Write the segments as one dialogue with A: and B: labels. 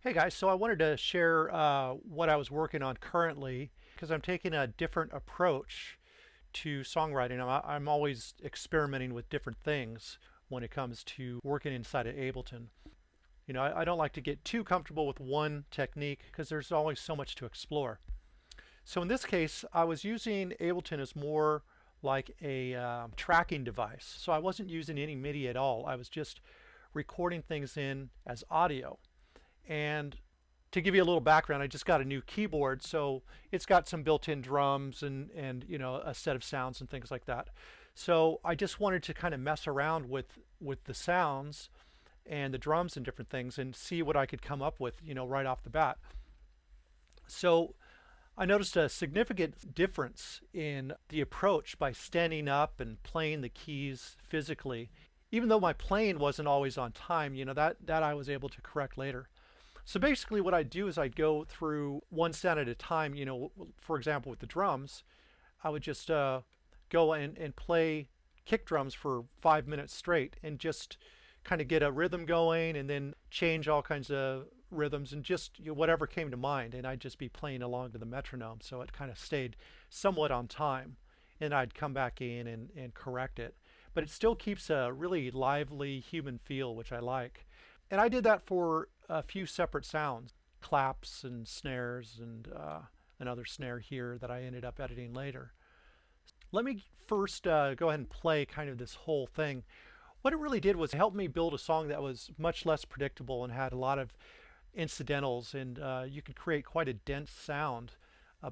A: Hey guys, so I wanted to share what I was working on currently because I'm taking a different approach to songwriting. I'm always experimenting with different things when it comes to working inside of Ableton. I don't like to get too comfortable with one technique because there's always so much to explore. So in this case, I was using Ableton as more like a tracking device. So I wasn't using any MIDI at all. I was just recording things in as audio. And to give you a little background, I just got a new keyboard, so it's got some built-in drums and a set of sounds and things like that. So I just wanted to kind of mess around with the sounds and the drums and different things and see what I could come up with, right off the bat. So I noticed a significant difference in the approach by standing up and playing the keys physically. Even though my playing wasn't always on time, that I was able to correct later. So basically what I'd do is I'd go through one sound at a time. For example, with the drums, I would just go and play kick drums for 5 minutes straight and just kind of get a rhythm going and then change all kinds of rhythms and just whatever came to mind. And I'd just be playing along to the metronome. So it kind of stayed somewhat on time. And I'd come back in and correct it. But it still keeps a really lively human feel, which I like. And I did that for a few separate sounds, claps and snares and another snare here that I ended up editing later. Let me first go ahead and play kind of this whole thing. What it really did was help me build a song that was much less predictable and had a lot of incidentals, and you could create quite a dense sound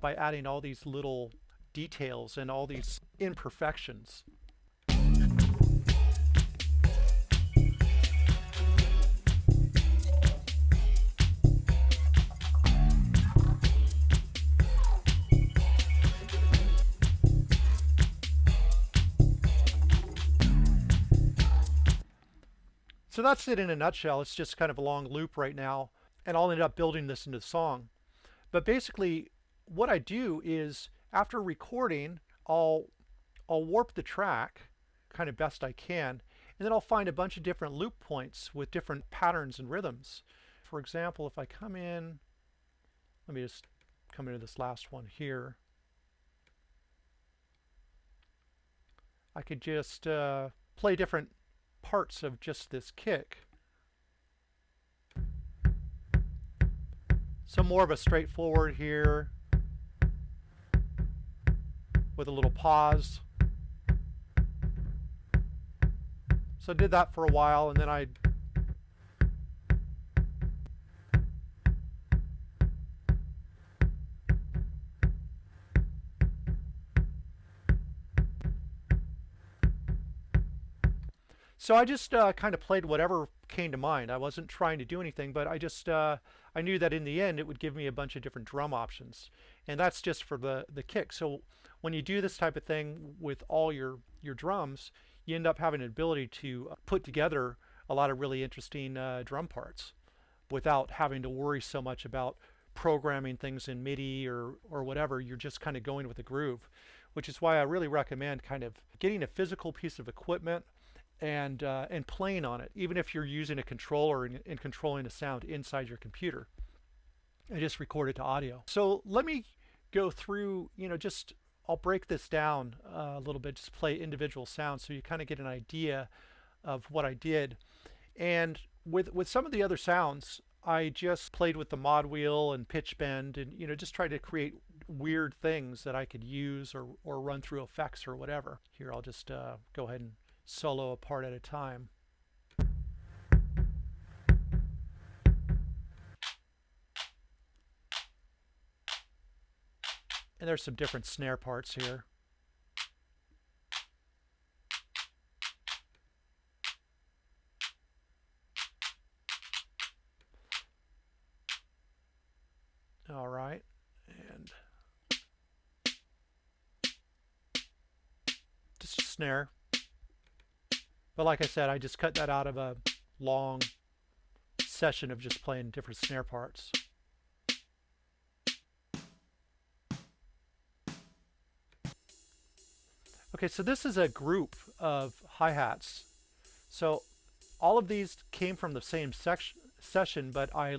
A: by adding all these little details and all these imperfections. So that's it in a nutshell. It's just kind of a long loop right now, and I'll end up building this into the song. But basically, what I do is after recording, I'll warp the track kind of best I can, and then I'll find a bunch of different loop points with different patterns and rhythms. For example, if I come in, let me just come into this last one here. I could just play different parts of just this kick. So more of a straightforward here with a little pause. So I did that for a while, and then I just kind of played whatever came to mind. I wasn't trying to do anything, but I knew that in the end it would give me a bunch of different drum options, and that's just for the kick. So when you do this type of thing with all your drums, you end up having an ability to put together a lot of really interesting drum parts without having to worry so much about programming things in MIDI or whatever. You're just kind of going with the groove, which is why I really recommend kind of getting a physical piece of equipment and playing on it, even if you're using a controller and controlling the sound inside your computer, and just record it to audio. So let me go through, I'll break this down a little bit, just play individual sounds so you kind of get an idea of what I did. And with some of the other sounds, I just played with the mod wheel and pitch bend and just tried to create weird things that I could use or run through effects or whatever. Here I'll just go ahead and solo a part at a time. And there's some different snare parts here. All right, and just a snare. But like I said, I just cut that out of a long session of just playing different snare parts. Okay, so this is a group of hi-hats. So all of these came from the same session, but I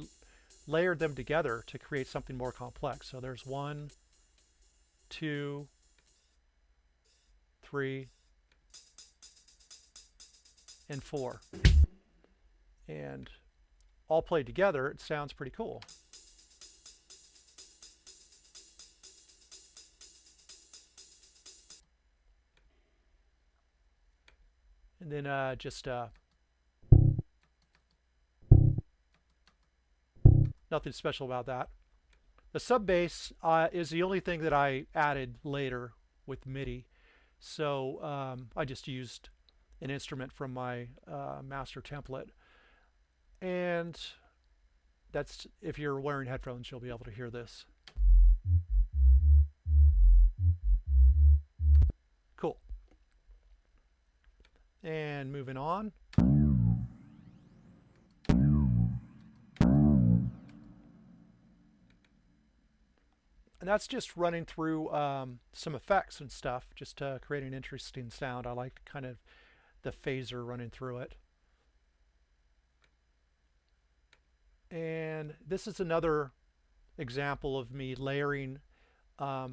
A: layered them together to create something more complex. So there's 1, 2, 3, and 4. And all played together, it sounds pretty cool. And then just nothing special about that. The sub bass is the only thing that I added later with MIDI. So I just used an instrument from my master template. And that's, if you're wearing headphones, you'll be able to hear this. Cool. And moving on. And that's just running through some effects and stuff, just to create an interesting sound. I like kind of the phaser running through it. And this is another example of me layering a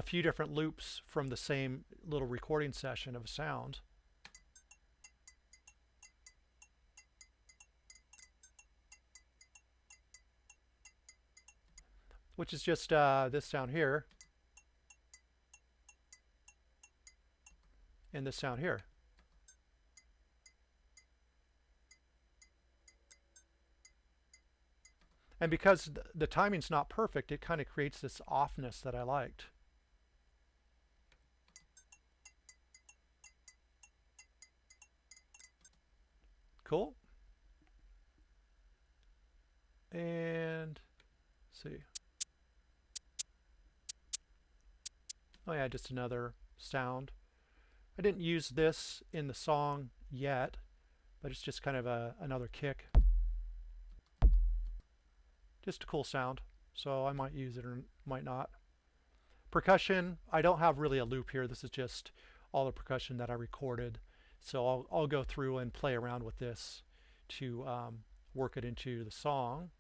A: few different loops from the same little recording session of a sound. Which is just this sound here and this sound here. And because the timing's not perfect, it kind of creates this offness that I liked. Cool. And let's see. Oh yeah, just another sound. I didn't use this in the song yet, but it's just kind of another kick. Just a cool sound, so I might use it or might not. Percussion, I don't have really a loop here. This is just all the percussion that I recorded. So I'll go through and play around with this to work it into the song.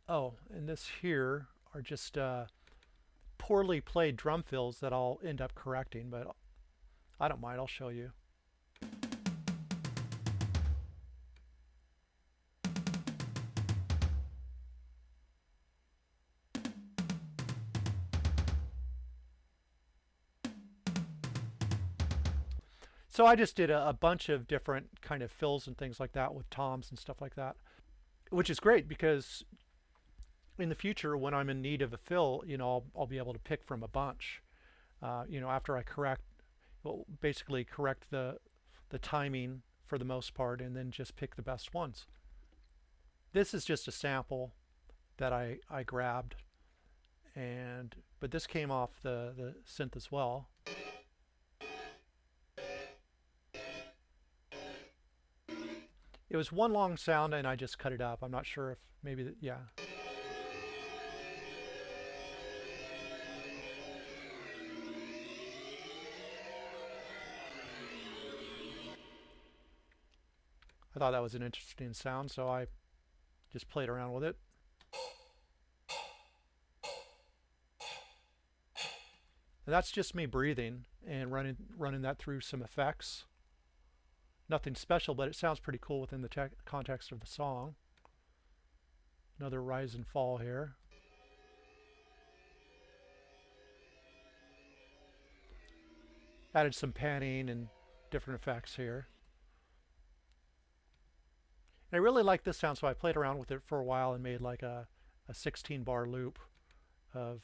A: Oh, and this here are just poorly played drum fills that I'll end up correcting, but I don't mind, I'll show you. So I just did a bunch of different kind of fills and things like that with toms and stuff like that, which is great because in the future when I'm in need of a fill, you know, I'll be able to pick from a bunch. You know, after I basically correct the timing for the most part, and then just pick the best ones. This is just a sample that I grabbed, but this came off the synth as well. It was one long sound and I just cut it up. I'm not sure if maybe, yeah. I thought that was an interesting sound, so I just played around with it. And that's just me breathing and running that through some effects. Nothing special, but it sounds pretty cool within the context of the song. Another rise and fall here. Added some panning and different effects here. And I really like this sound, so I played around with it for a while and made like a 16 bar loop of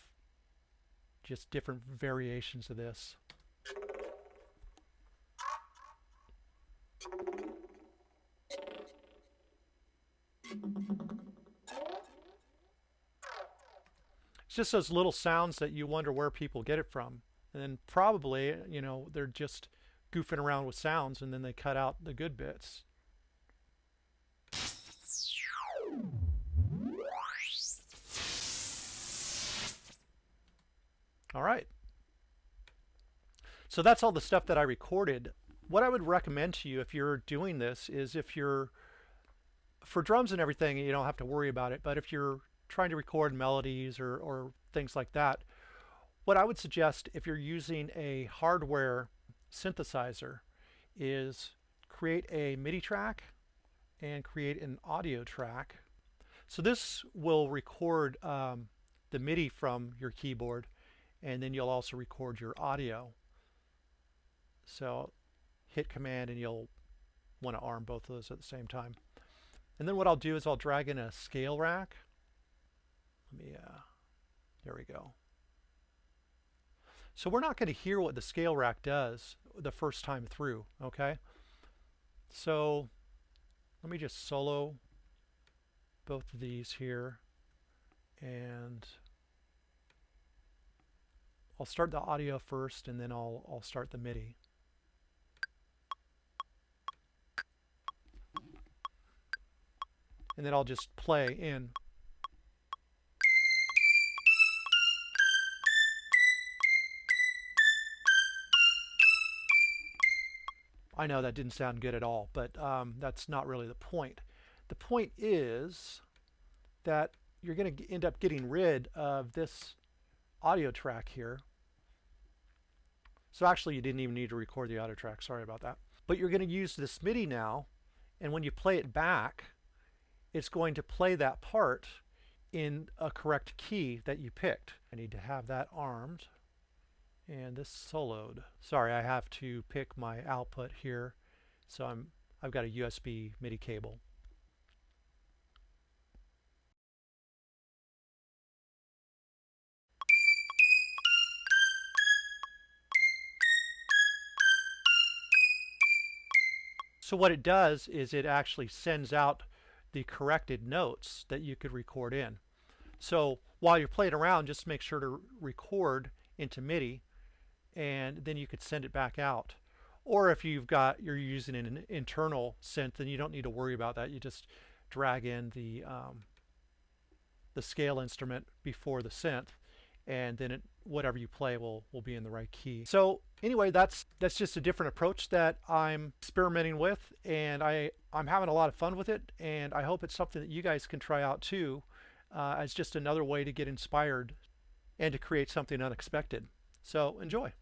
A: just different variations of this. It's just those little sounds that you wonder where people get it from. And then probably, you know, they're just goofing around with sounds and then they cut out the good bits. All right. So that's all the stuff that I recorded what I would recommend to you if you're doing this is, if you're for drums and everything, you don't have to worry about it, but if you're trying to record melodies or things like that, what I would suggest if you're using a hardware synthesizer is create a MIDI track and create an audio track. So this will record the MIDI from your keyboard, and then you'll also record your audio. So hit Command and you'll want to arm both of those at the same time. And then what I'll do is I'll drag in a scale rack. There we go. So we're not going to hear what the scale rack does the first time through, okay? So let me just solo both of these here, and I'll start the audio first, and then I'll start the MIDI. And then I'll just play in. I know that didn't sound good at all, but that's not really the point. The point is that you're going to end up getting rid of this audio track here. So actually you didn't even need to record the audio track, sorry about that. But you're going to use this MIDI now, and when you play it back, it's going to play that part in a correct key that you picked. I need to have that armed and this soloed. Sorry, I have to pick my output here, so I've got a USB MIDI cable. So what it does is it actually sends out the corrected notes that you could record in. So while you're playing around, just make sure to record into MIDI, and then you could send it back out. Or if you're using an internal synth, then you don't need to worry about that. You just drag in the scale instrument before the synth, and then whatever you play will be in the right key. So anyway, that's just a different approach that I'm experimenting with, and I'm having a lot of fun with it, and I hope it's something that you guys can try out too, as just another way to get inspired and to create something unexpected. So enjoy.